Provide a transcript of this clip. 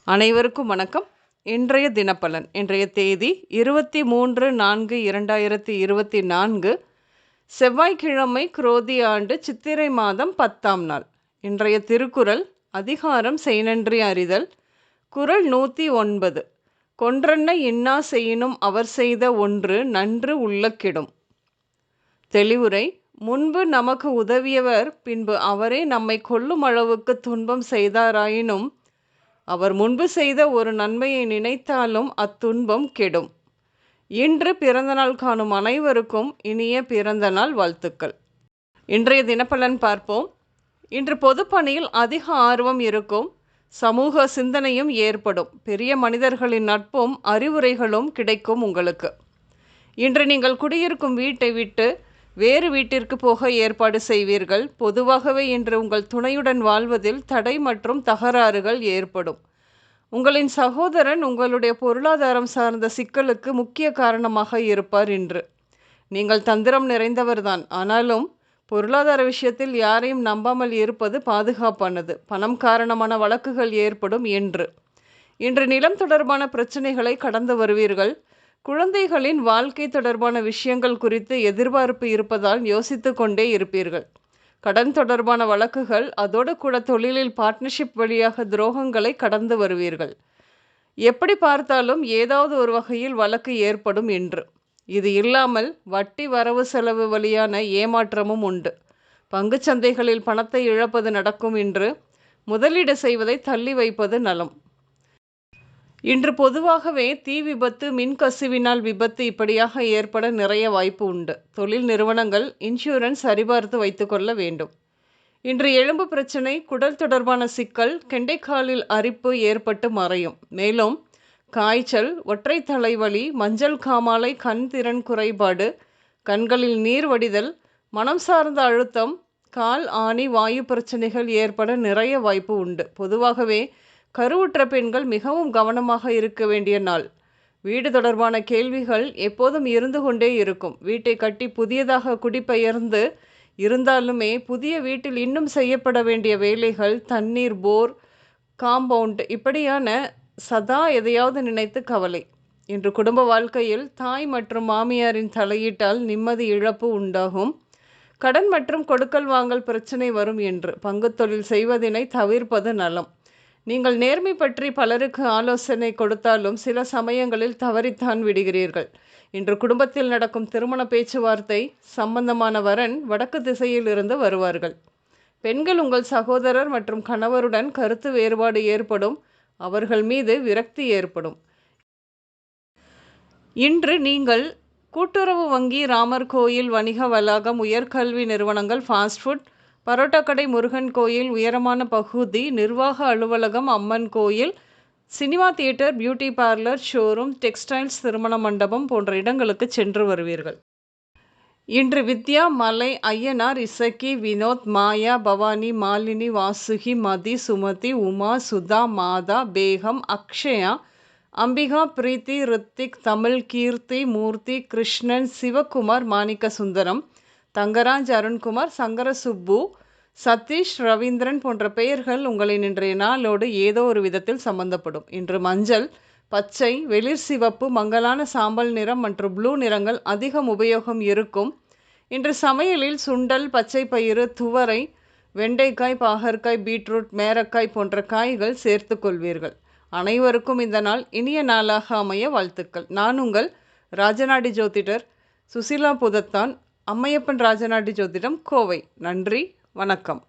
அனைவருக்கும் வணக்கம். இன்றைய தினப்பலன். இன்றைய தேதி 23/4/2024 செவ்வாய்க்கிழமை, குரோதி ஆண்டு சித்திரை மாதம் 10ஆம் நாள். இன்றைய திருக்குறள் அதிகாரம் செய்நன்றி அறிதல். குறள் 109. கொன்றன்ன இன்னா செய்யினும் அவர் செய்த ஒன்று நன்று உள்ள கெடும். தெளிவுரை: முன்பு நமக்கு உதவியவர் பின்பு அவரே நம்மை கொல்லும் அளவுக்கு துன்பம் செய்தாராயினும் அவர் முன்பு செய்த ஒரு நன்மையை நினைத்தாலும் அத்துன்பம் கெடும். இன்று பிறந்தநாள் காணும் அனைவருக்கும் இனிய பிறந்தநாள் வாழ்த்துக்கள். இன்றைய தினப்பலன் பார்ப்போம். இன்று பொதுப்பணியில் அதிக ஆர்வம் இருக்கும். சமூக சிந்தனையும் ஏற்படும். பெரிய மனிதர்களின் நட்பும் அறிவுரைகளும் கிடைக்கும் உங்களுக்கு. இன்று நீங்கள் குடியிருக்கும் வீட்டை விட்டு வேறு வீட்டிற்கு போக ஏற்பாடு செய்வீர்கள். பொதுவாகவே இன்று உங்கள் துணையுடன் வாழ்வதில் தடை மற்றும் தகராறுகள் ஏற்படும். உங்களின் சகோதரன் உங்களுடைய பொருளாதாரம் சார்ந்த சிக்கலுக்கு முக்கிய காரணமாக இருப்பார் இன்று. நீங்கள் தந்திரம் நிறைந்தவர்தான். ஆனாலும் பொருளாதார விஷயத்தில் யாரையும் நம்பாமல் இருப்பது பாதுகாப்பானது. பணம் காரணமான வழக்குகள் ஏற்படும் இன்று நிலம் தொடர்பான பிரச்சனைகளை கடந்து வருவீர்கள். குழந்தைகளின் வாழ்க்கை தொடர்பான விஷயங்கள் குறித்து எதிர்பார்ப்பு இருப்பதால் யோசித்து கொண்டே இருப்பீர்கள். கடன் தொடர்பான வழக்குகள், அதோடு கூட தொழிலில் பார்ட்னர்ஷிப் வழியாக துரோகங்களை கடந்து வருவீர்கள். எப்படி பார்த்தாலும் ஏதாவது ஒரு வகையில் வழக்கு ஏற்படும் இன்று. இது இல்லாமல் வட்டி, வரவு செலவு வழியான ஏமாற்றமும் உண்டு. பங்குச்சந்தைகளில் பணத்தை இழப்பது நடக்கும் இன்று. முதலீடு செய்வதை தள்ளி வைப்பது நலம். இன்று பொதுவாகவே தீ விபத்து, மின்கசிவினால் விபத்து இப்படியாக ஏற்பட நிறைய வாய்ப்பு உண்டு. தொழில் நிறுவனங்கள் இன்சூரன்ஸ் சரிபார்த்து வைத்துக்கொள்ள வேண்டும். இன்று எலும்பு பிரச்சனை, குடல் தொடர்பான சிக்கல், கெண்டைக்காலில் அரிப்பு ஏற்பட்டு மறையும். மேலும் காய்ச்சல், ஒற்றை தலைவலி, மஞ்சள் காமாலை, கண் திறன் குறைபாடு, கண்களில் நீர் வடிதல், மனம் சார்ந்த அழுத்தம், கால் ஆணி, வாயு பிரச்சனைகள் ஏற்பட நிறைய வாய்ப்பு உண்டு. பொதுவாகவே கருவுற்ற பெண்கள் மிகவும் கவனமாக இருக்க வேண்டிய நாள். வீடு தொடர்பான கேள்விகள் எப்போதும் இருந்து கொண்டே இருக்கும். வீட்டை கட்டி புதியதாக குடிபெயர்ந்து இருந்தாலுமே புதிய வீட்டில் இன்னும் செய்யப்பட வேண்டிய வேலைகள், தண்ணீர், போர், காம்பவுண்ட் இப்படியான சதா எதையாவது நினைத்து கவலை. இன்று குடும்ப வாழ்க்கையில் தாய் மற்றும் மாமியாரின் தலையீட்டால் நிம்மதி இழப்பு உண்டாகும். கடன் மற்றும் கொடுக்கல் வாங்கல் பிரச்சனை வரும் என்று. பங்கு தொழில் செய்வதனை தவிர்ப்பது நலம். நீங்கள் நேர்மை பற்றி பலருக்கு ஆலோசனை கொடுத்தாலும் சில சமயங்களில் தவறித்தான் விடுகிறீர்கள். இன்று குடும்பத்தில் நடக்கும் திருமண பேச்சுவார்த்தை சம்பந்தமான வரன் வடக்கு திசையில் இருந்து வருவார்கள். பெண்கள் உங்கள் சகோதரர் மற்றும் கணவருடன் கருத்து வேறுபாடு ஏற்படும். அவர்கள் மீது விரக்தி ஏற்படும். இன்று நீங்கள் கூட்டுறவு வங்கி, ராமர் கோயில், வணிக வளாகம், உயர்கல்வி நிறுவனங்கள், ஃபாஸ்ட் ஃபுட், பரோட்டா கடை, முருகன் கோயில், உயரமான பகுதி, நிர்வாக அலுவலகம், அம்மன் கோயில், cinema theatre, beauty parlour, showroom, textiles, திருமண மண்டபம் போன்ற இடங்களுக்கு சென்று வருவீர்கள். இன்று வித்யா, மலை, ஐயனார், இசக்கி, வினோத், மாயா, பவானி, மாலினி, வாசுகி, மதி, சுமதி, உமா, சுதா, மாதா, பேகம், அக்ஷயா, அம்பிகா, பிரீத்தி, ரித்திக், தமிழ், கீர்த்தி, மூர்த்தி, கிருஷ்ணன், சிவகுமார், மாணிக்க சுந்தரம், தங்கராஜ், அருண்குமார், சங்கர சுப்பு, சதீஷ், ரவீந்திரன் போன்ற பெயர்கள் உங்களின் இன்றைய நாளோடு ஏதோ ஒரு விதத்தில் சம்பந்தப்படும். இன்று மஞ்சள், பச்சை, வெளிர் சிவப்பு, மங்கலான சாம்பல் நிறம் மற்றும் ப்ளூ நிறங்கள் அதிகம் உபயோகம் இருக்கும். இன்று சமையலில் சுண்டல், பச்சை பயிறு, துவரை, வெண்டைக்காய், பாகற்காய், பீட்ரூட், மேரக்காய் போன்ற காய்கள் சேர்த்து கொள்வீர்கள். அனைவருக்கும் இந்த நாள் இனிய நாளாக அமைய வாழ்த்துக்கள். நான் உங்கள் ராஜநாடி ஜோதிடர் சுசிலா புதத்தான், அம்மையப்பன் ராஜநாடி ஜோதிடம், கோவை. நன்றி, வணக்கம்.